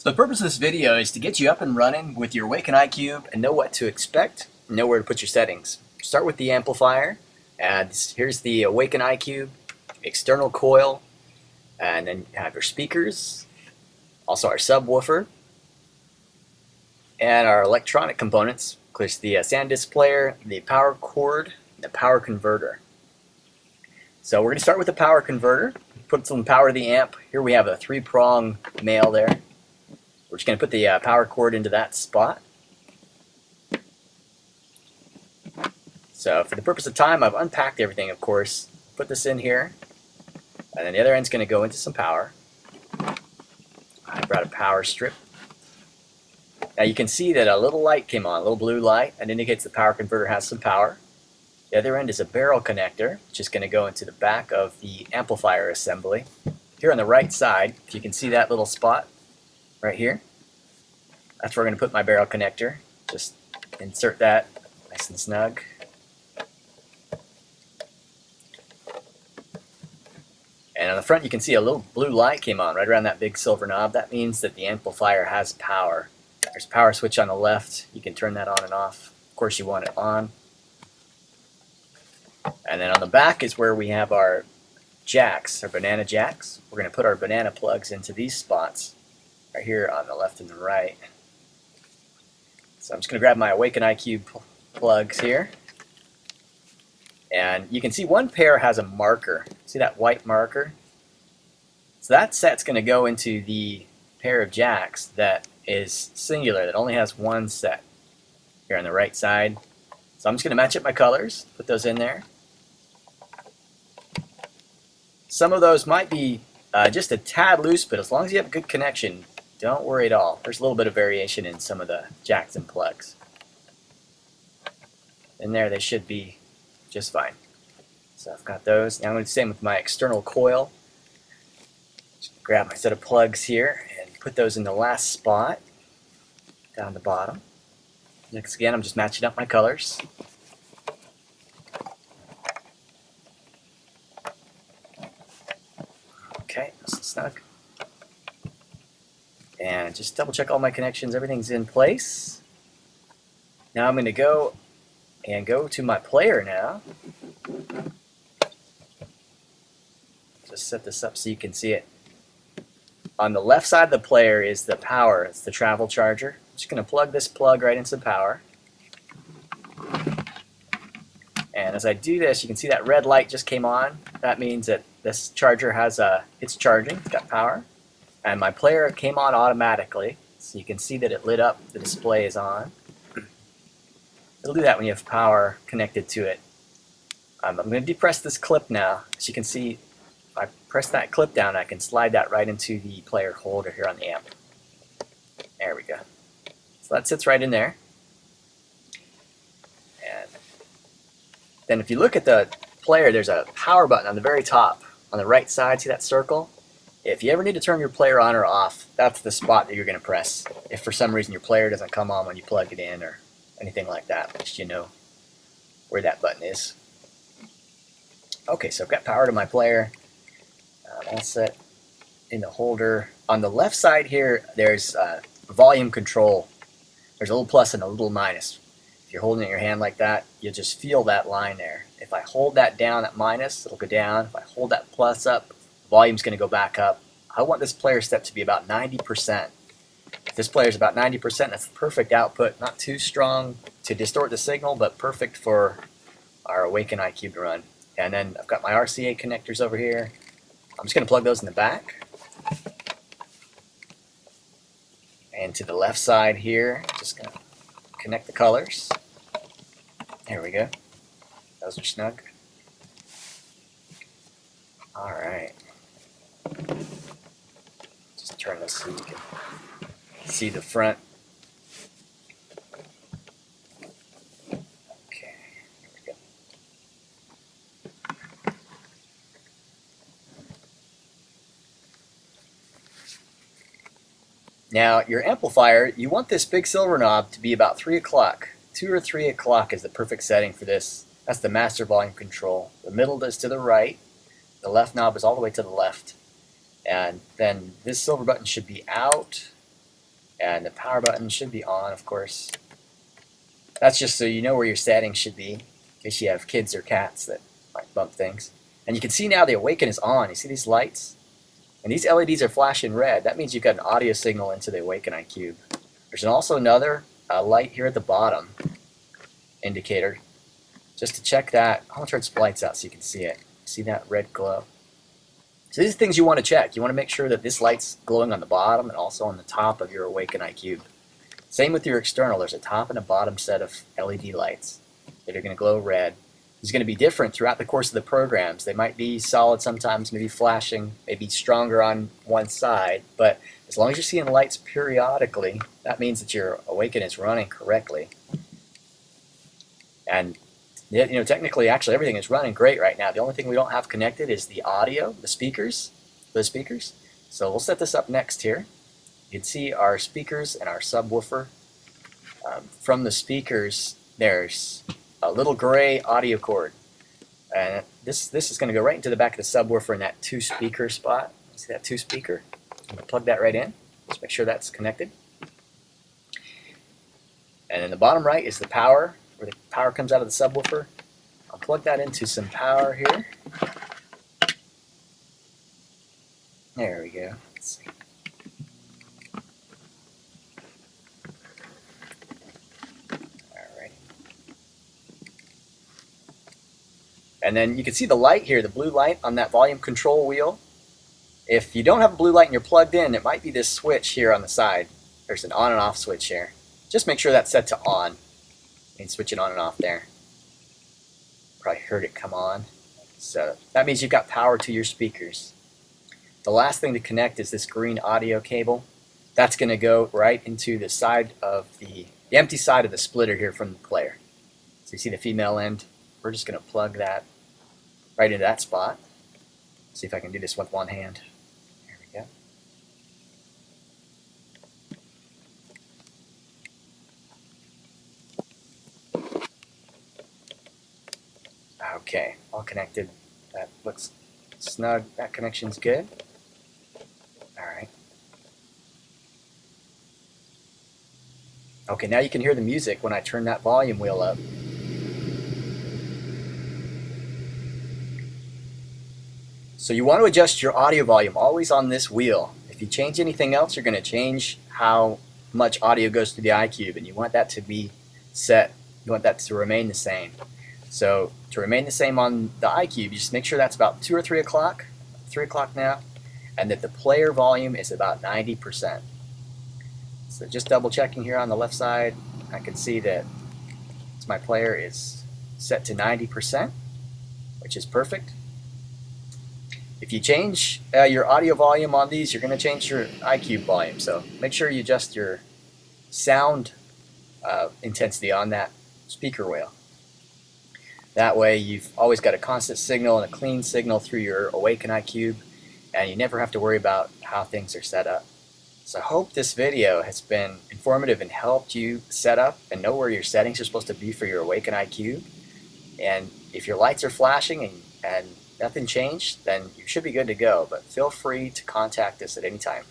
So the purpose of this video is to get you up and running with your Awaken IQube and know what to expect and know where to put your settings. Start with the amplifier, and here's the Awaken IQube, external coil, and then you have your speakers, also our subwoofer, and our electronic components, of course the SanDisk player, the power cord, and the power converter. So we're going to start with the power converter, put some power to the amp. Here we have a 3-prong male there. We're just going to put the power cord into that spot. So for the purpose of time, I've unpacked everything, of course. Put this in here, and then the other end's going to go into some power. I brought a power strip. Now you can see that a little light came on, a little blue light. That indicates the power converter has some power. The other end is a barrel connector, which is going to go into the back of the amplifier assembly. Here on the right side, if you can see that little spot right here, that's where I'm going to put my barrel connector. Just insert that nice and snug. And on the front you can see a little blue light came on right around that big silver knob. That means that the amplifier has power. There's a power switch on the left. You can turn that on and off. Of course you want it on. And then on the back is where we have our jacks, our banana jacks. We're going to put our banana plugs into these spots right here on the left and the right. So I'm just going to grab my Awaken IQube plugs here. And you can see one pair has a marker. See that white marker? So that set's going to go into the pair of jacks that is singular, that only has one set here on the right side. So I'm just going to match up my colors, put those in there. Some of those might be just a tad loose, but as long as you have a good connection, don't worry at all. There's a little bit of variation in some of the jacks and plugs. In there they should be just fine. So I've got those. Now I'm going to do the same with my external coil. Just grab my set of plugs here and put those in the last spot down the bottom. Next again, I'm just matching up my colors. Okay, nice and snug. And just double check all my connections, everything's in place. Now I'm going to go to my player now. Just set this up so you can see it. On the left side of the player is the power, it's the travel charger. I'm just going to plug this plug right into the power. And as I do this, you can see that red light just came on. That means that this charger has it's charging, it's got power. And my player came on automatically, so you can see that it lit up, the display is on. It'll do that when you have power connected to it. I'm going to depress this clip now. As you can see, if I press that clip down, I can slide that right into the player holder here on the amp. There we go. So that sits right in there. And then if you look at the player, there's a power button on the very top, on the right side. See that circle? If you ever need to turn your player on or off, that's the spot that you're going to press. If for some reason your player doesn't come on when you plug it in or anything like that, at least you know where that button is. Okay, so I've got power to my player. All set in the holder. On the left side here, there's volume control. There's a little plus and a little minus. If you're holding it in your hand like that, you'll just feel that line there. If I hold that down at minus, it'll go down. If I hold that plus up, volume's going to go back up. I want this player step to be about 90%. If this player is about 90%, that's the perfect output. Not too strong to distort the signal, but perfect for our Awaken IQube to run. And then I've got my RCA connectors over here. I'm just going to plug those in the back. And to the left side here, just going to connect the colors. There we go. Those are snug. All right. Just turn this so you can see the front. Okay, here we go. Now your amplifier, you want this big silver knob to be about 3 o'clock. 2 or 3 o'clock is the perfect setting for this. That's the master volume control. The middle is to the right. The left knob is all the way to the left. And then this silver button should be out And the power button should be on, of course. That's just so you know where your settings should be, in case you have kids or cats that might bump things. And you can see now the Awaken is on. You see these lights? And these LEDs are flashing red. That means you've got an audio signal into the Awaken IQube. There's also another light here at the bottom, indicator. Just to check that, I'll turn some lights out so you can see it. See that red glow? So these are things you want to check. You want to make sure that this light's glowing on the bottom and also on the top of your Awaken IQube. Same with your external. There's a top and a bottom set of LED lights that are going to glow red. It's going to be different throughout the course of the programs. They might be solid sometimes, maybe flashing, maybe stronger on one side, but as long as you're seeing lights periodically, that means that your Awaken is running correctly. And technically, actually, everything is running great right now. The only thing we don't have connected is the audio, the speakers. So we'll set this up next here. You can see our speakers and our subwoofer. From the speakers, there's a little gray audio cord. And this is going to go right into the back of the subwoofer in that 2-speaker spot. See that 2-speaker? I'm going to plug that right in. Just make sure that's connected. And in the bottom right is the power, where the power comes out of the subwoofer. I'll plug that into some power here. There we go. Let's see. Alright. And then you can see the light here, the blue light on that volume control wheel. If you don't have a blue light and you're plugged in, it might be this switch here on the side. There's an on and off switch here. Just make sure that's set to on. And switch it on and off there. Probably heard it come on. So that means you've got power to your speakers. The last thing to connect is this green audio cable. That's going to go right into the side of the empty side of the splitter here from the player. So you see the female end? We're just going to plug that right into that spot. See if I can do this with one hand. There we go. Okay, all connected. That looks snug. That connection's good. Alright. Okay, now you can hear the music when I turn that volume wheel up. So you want to adjust your audio volume always on this wheel. If you change anything else, you're going to change how much audio goes through the iQube, and you want that to be set. You want that to remain the same. So to remain the same on the iQube, you just make sure that's about 2 or 3 o'clock, 3 o'clock now, and that the player volume is about 90%. So just double checking here on the left side, I can see that my player is set to 90%, which is perfect. If you change your audio volume on these, you're going to change your iQube volume. So make sure you adjust your sound intensity on that speaker wheel. That way you've always got a constant signal and a clean signal through your Awaken IQube, and you never have to worry about how things are set up. So I hope this video has been informative and helped you set up and know where your settings are supposed to be for your Awaken IQube. And if your lights are flashing and nothing changed, then you should be good to go. But feel free to contact us at any time.